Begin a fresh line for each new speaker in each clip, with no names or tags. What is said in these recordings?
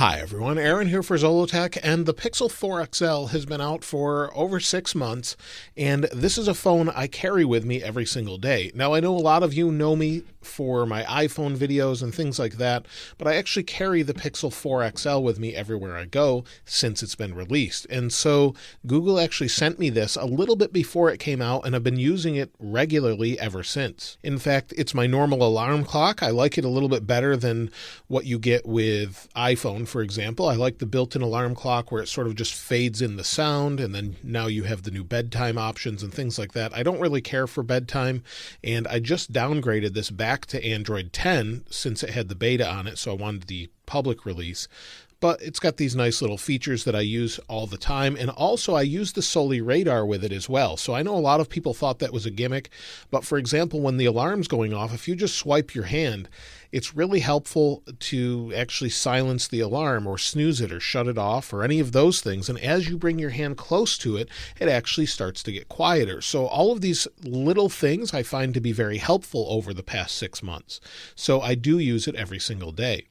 Hi everyone, Aaron here for Zollotech, and the Pixel 4 XL has been out for over 6 months, and this is a phone I carry with me every single day. Now I know a lot of you know me for my iPhone videos and things like that, but I actually carry the Pixel 4 XL with me everywhere I go since it's been released. And so Google actually sent me this a little bit before it came out, and I've been using it regularly ever since. In fact, it's my normal alarm clock. I like it a little bit better than what you get with iPhone. For example, I like the built-in alarm clock where it sort of just fades in the sound, and then now you have the new bedtime options and things like that. I don't really care for bedtime, and I just downgraded this back to Android 10 since it had the beta on it, so I wanted the public release. But it's got these nice little features that I use all the time. And also I use the Soli radar with it as well. So I know a lot of people thought that was a gimmick. But for example, when the alarm's going off, if you just swipe your hand, it's really helpful to actually silence the alarm or snooze it or shut it off or any of those things. And as you bring your hand close to it, it actually starts to get quieter. So all of these little things I find to be very helpful over the past 6 months. So I do use it every single day.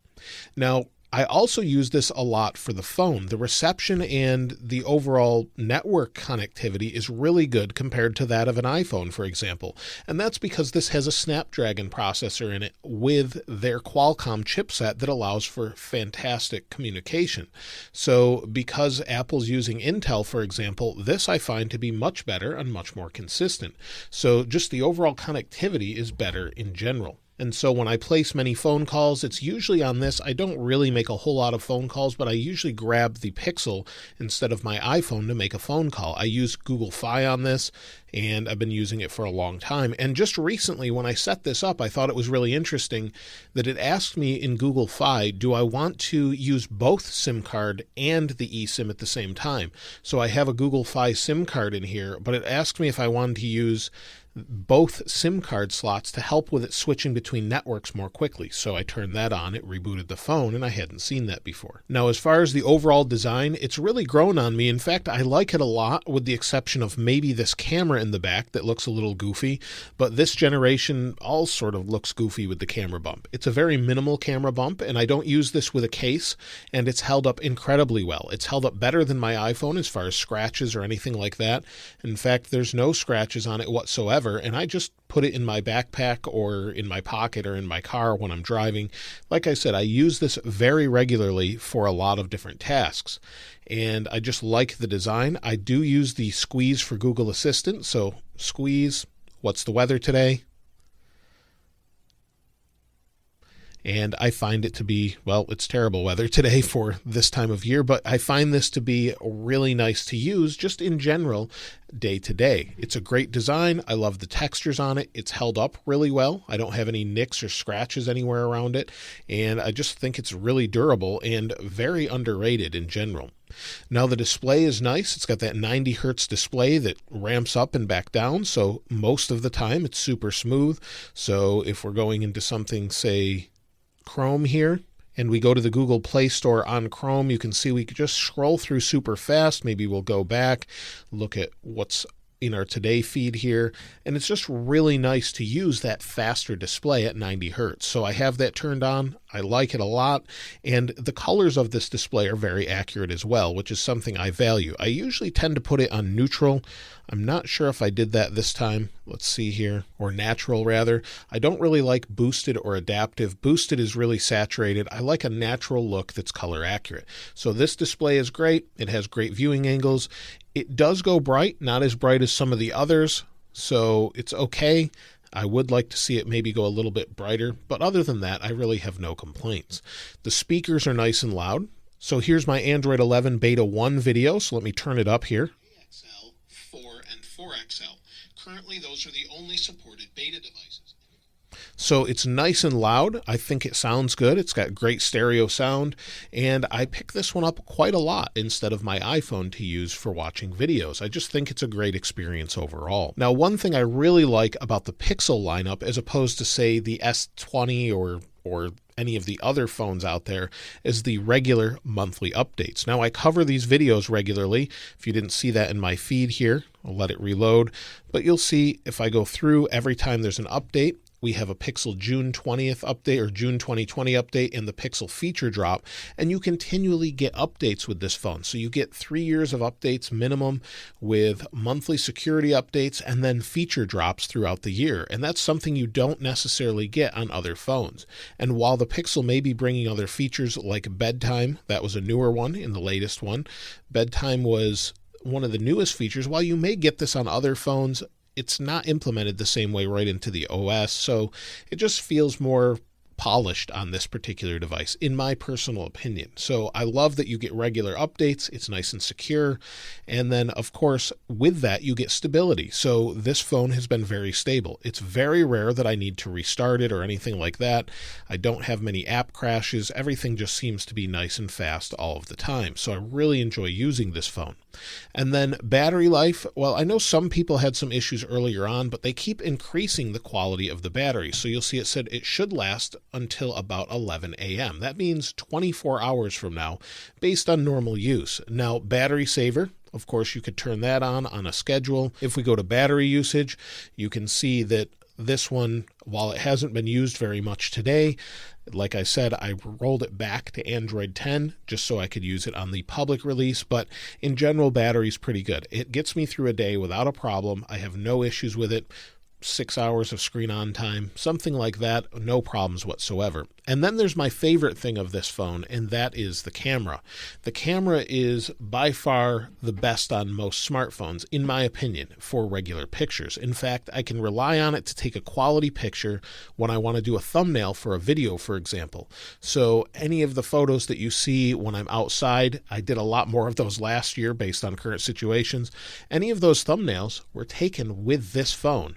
Now, I also use this a lot for the phone. The reception and the overall network connectivity is really good compared to that of an iPhone, for example. And that's because this has a Snapdragon processor in it with their Qualcomm chipset that allows for fantastic communication. So because Apple's using Intel, for example, this I find to be much better and much more consistent. So just the overall connectivity is better in general. And so when I place many phone calls, it's usually on this. I don't really make a whole lot of phone calls, but I usually grab the Pixel instead of my iPhone to make a phone call. I use Google Fi on this, and I've been using it for a long time. And just recently, when I set this up, I thought it was really interesting that it asked me in Google Fi, do I want to use both SIM card and the eSIM at the same time? So I have a Google Fi SIM card in here, but it asked me if I wanted to use both SIM card slots to help with it switching between networks more quickly. So I turned that on, it rebooted the phone, and I hadn't seen that before. Now, as far as the overall design, it's really grown on me. In fact, I like it a lot with the exception of maybe this camera in the back that looks a little goofy, but this generation all sort of looks goofy with the camera bump. It's a very minimal camera bump, and I don't use this with a case, and it's held up incredibly well. It's held up better than my iPhone as far as scratches or anything like that. In fact, there's no scratches on it whatsoever. And I just put it in my backpack or in my pocket or in my car when I'm driving. Like I said, I use this very regularly for a lot of different tasks. And I just like the design. I do use the squeeze for Google Assistant. So squeeze, what's the weather today? And I find it to be, well, it's terrible weather today for this time of year, but I find this to be really nice to use just in general day to day. It's a great design. I love the textures on it. It's held up really well. I don't have any nicks or scratches anywhere around it. And I just think it's really durable and very underrated in general. Now the display is nice. It's got that 90 hertz display that ramps up and back down. So most of the time it's super smooth. So if we're going into something, say, Chrome here, and we go to the Google Play Store on Chrome, you can see we could just scroll through super fast. Maybe we'll go back, look at what's in our Today feed here, and it's just really nice to use that faster display at 90 hertz. So I have that turned on. I like it a lot, and the colors of this display are very accurate as well, which is something I value. I usually tend to put it on neutral. I'm not sure if I did that this time. Let's see here, or natural rather. I don't really like boosted or adaptive. Boosted is really saturated. I like a natural look that's color accurate. So this display is great. It has great viewing angles. It does go bright, not as bright as some of the others, so it's okay. I would like to see it maybe go a little bit brighter, but other than that, I really have no complaints. The speakers are nice and loud. So here's my Android 11 Beta 1 video, so let me turn it up here. XL, 4, and 4XL. Currently, those are the only supported beta devices. So it's nice and loud. I think it sounds good. It's got great stereo sound, and I pick this one up quite a lot instead of my iPhone to use for watching videos. I just think it's a great experience overall. Now, one thing I really like about the Pixel lineup, as opposed to, say, the S20 or any of the other phones out there, is the regular monthly updates. Now, I cover these videos regularly. If you didn't see that in my feed here, I'll let it reload, but you'll see if I go through every time there's an update, We have a Pixel June 20th update or June 2020 update and the Pixel feature drop, and you continually get updates with this phone. So you get 3 years of updates minimum with monthly security updates and then feature drops throughout the year. And that's something you don't necessarily get on other phones. And while the Pixel may be bringing other features like bedtime, that was a newer one in the latest one. Bedtime was one of the newest features. While you may get this on other phones, it's not implemented the same way right into the OS, so it just feels more polished on this particular device, in my personal opinion. So I love that you get regular updates. It's nice and secure. And then, of course, with that, you get stability. So this phone has been very stable. It's very rare that I need to restart it or anything like that. I don't have many app crashes. Everything just seems to be nice and fast all of the time. So I really enjoy using this phone. And then battery life, well, I know some people had some issues earlier on, but they keep increasing the quality of the battery. So you'll see it said it should last until about 11 a.m. That means 24 hours from now, based on normal use. Now, battery saver, of course, you could turn that on a schedule. If we go to battery usage, you can see that this one, while it hasn't been used very much today, like I said, I rolled it back to Android 10 just so I could use it on the public release. But in general, battery's pretty good. It gets me through a day without a problem. I have no issues with it. 6 hours of screen on time, something like that, no problems whatsoever. And then there's my favorite thing of this phone, and that is the camera. The camera is by far the best on most smartphones, in my opinion, for regular pictures. In fact, I can rely on it to take a quality picture when I want to do a thumbnail for a video, for example. So any of the photos that you see when I'm outside, I did a lot more of those last year based on current situations. Any of those thumbnails were taken with this phone.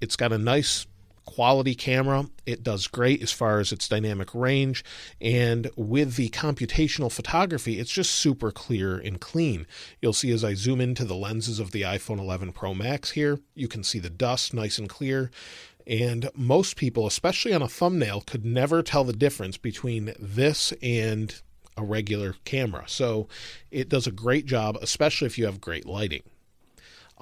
It's got a nice quality camera. It does great as far as its dynamic range. And with the computational photography, it's just super clear and clean. You'll see as I zoom into the lenses of the iPhone 11 Pro Max here, you can see the dust nice and clear. And most people, especially on a thumbnail, could never tell the difference between this and a regular camera. So it does a great job, especially if you have great lighting.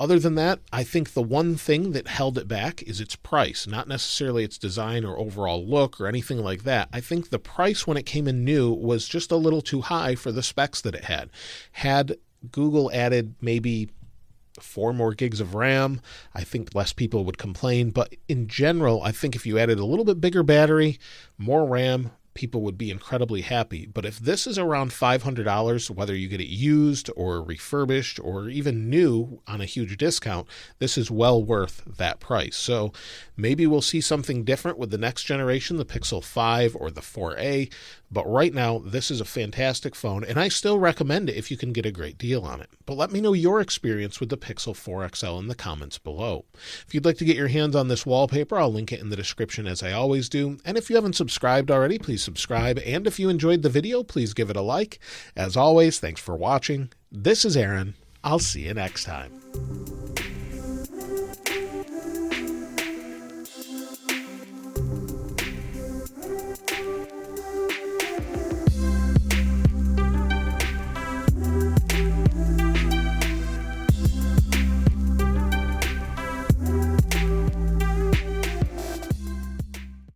Other than that, I think the one thing that held it back is its price, not necessarily its design or overall look or anything like that. I think the price when it came in new was just a little too high for the specs that it had. Had Google added maybe 4 more gigs of RAM, I think less people would complain. But in general, I think if you added a little bit bigger battery, more RAM, people would be incredibly happy. But if this is around $500, whether you get it used or refurbished or even new on a huge discount, this is well worth that price. So maybe we'll see something different with the next generation, the Pixel 5 or the 4a. But right now, this is a fantastic phone, and I still recommend it if you can get a great deal on it. But let me know your experience with the Pixel 4 XL in the comments below. If you'd like to get your hands on this wallpaper, I'll link it in the description as I always do. And if you haven't subscribed already, please subscribe. And if you enjoyed the video, please give it a like. As always, thanks for watching. This is Aaron. I'll see you next time.